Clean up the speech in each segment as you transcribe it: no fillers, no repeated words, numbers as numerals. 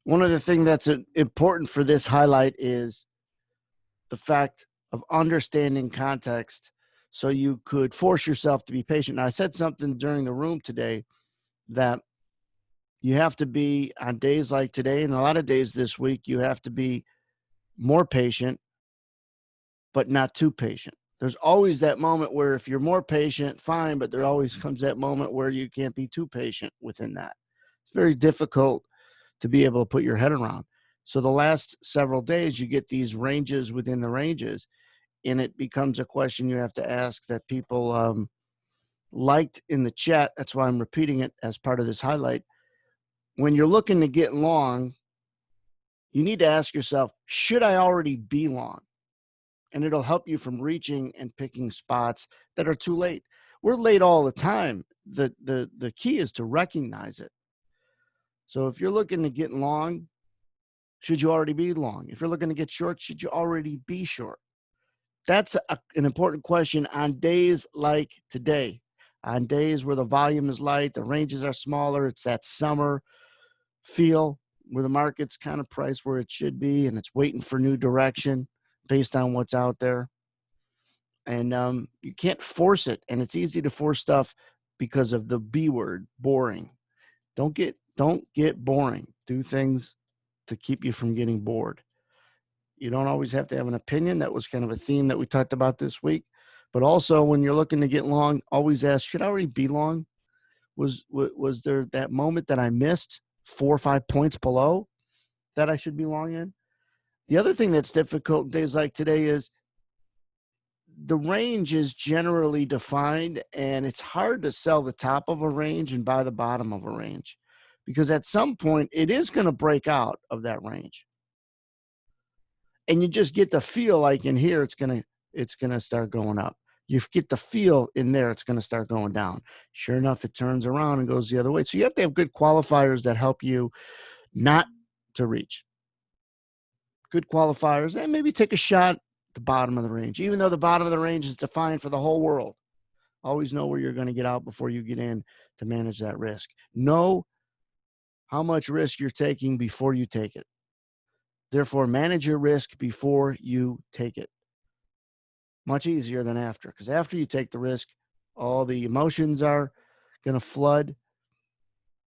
One of the things that's important for this highlight is the fact of understanding context so you could force yourself to be patient. Now, I said something during the room today that you have to be on days like today and a lot of days this week, you have to be more patient, but not too patient. There's always that moment where if you're more patient, fine, but there always comes that moment where you can't be too patient within that. It's very difficult to be able to put your head around. So the last several days, you get these ranges within the ranges, and it becomes a question you have to ask that people liked in the chat. That's why I'm repeating it as part of this highlight. When you're looking to get long, you need to ask yourself, should I already be long? And it'll help you from reaching and picking spots that are too late. We're late all the time. The key is to recognize it. So if you're looking to get long, should you already be long? If you're looking to get short, should you already be short? That's an important question on days like today, on days where the volume is light, the ranges are smaller. It's that summer feel where the market's kind of priced where it should be, and it's waiting for new direction based on what's out there. And you can't force it, and it's easy to force stuff because of the B word, boring. Don't get boring. Do things to keep you from getting bored. You don't always have to have an opinion. That was kind of a theme that we talked about this week. But also, when you're looking to get long, always ask, should I already be long? Was there that moment that I missed 4 or 5 points below that I should be long in? The other thing that's difficult in days like today is the range is generally defined, and it's hard to sell the top of a range and buy the bottom of a range because at some point it is going to break out of that range. And you just get the feel like in here it's gonna start going up. You get the feel in there it's gonna start going down. Sure enough, it turns around and goes the other way. So you have to have good qualifiers that help you not to reach. Good qualifiers, and maybe take a shot at the bottom of the range, even though the bottom of the range is defined for the whole world. Always know where you're going to get out before you get in to manage that risk. Know how much risk you're taking before you take it. Therefore, manage your risk before you take it. Much easier than after, because after you take the risk, all the emotions are going to flood.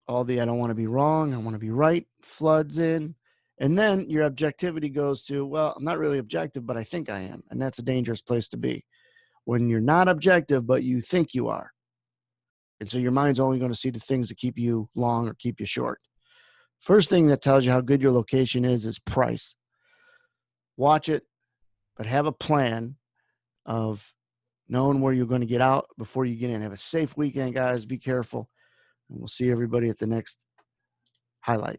All the I don't want to be wrong, I want to be right floods in. And then your objectivity goes to, well, I'm not really objective, but I think I am. And that's a dangerous place to be when you're not objective, but you think you are. And so your mind's only going to see the things that keep you long or keep you short. First thing that tells you how good your location is price. Watch it, but have a plan of knowing where you're going to get out before you get in. Have a safe weekend, guys. Be careful. And we'll see everybody at the next highlight.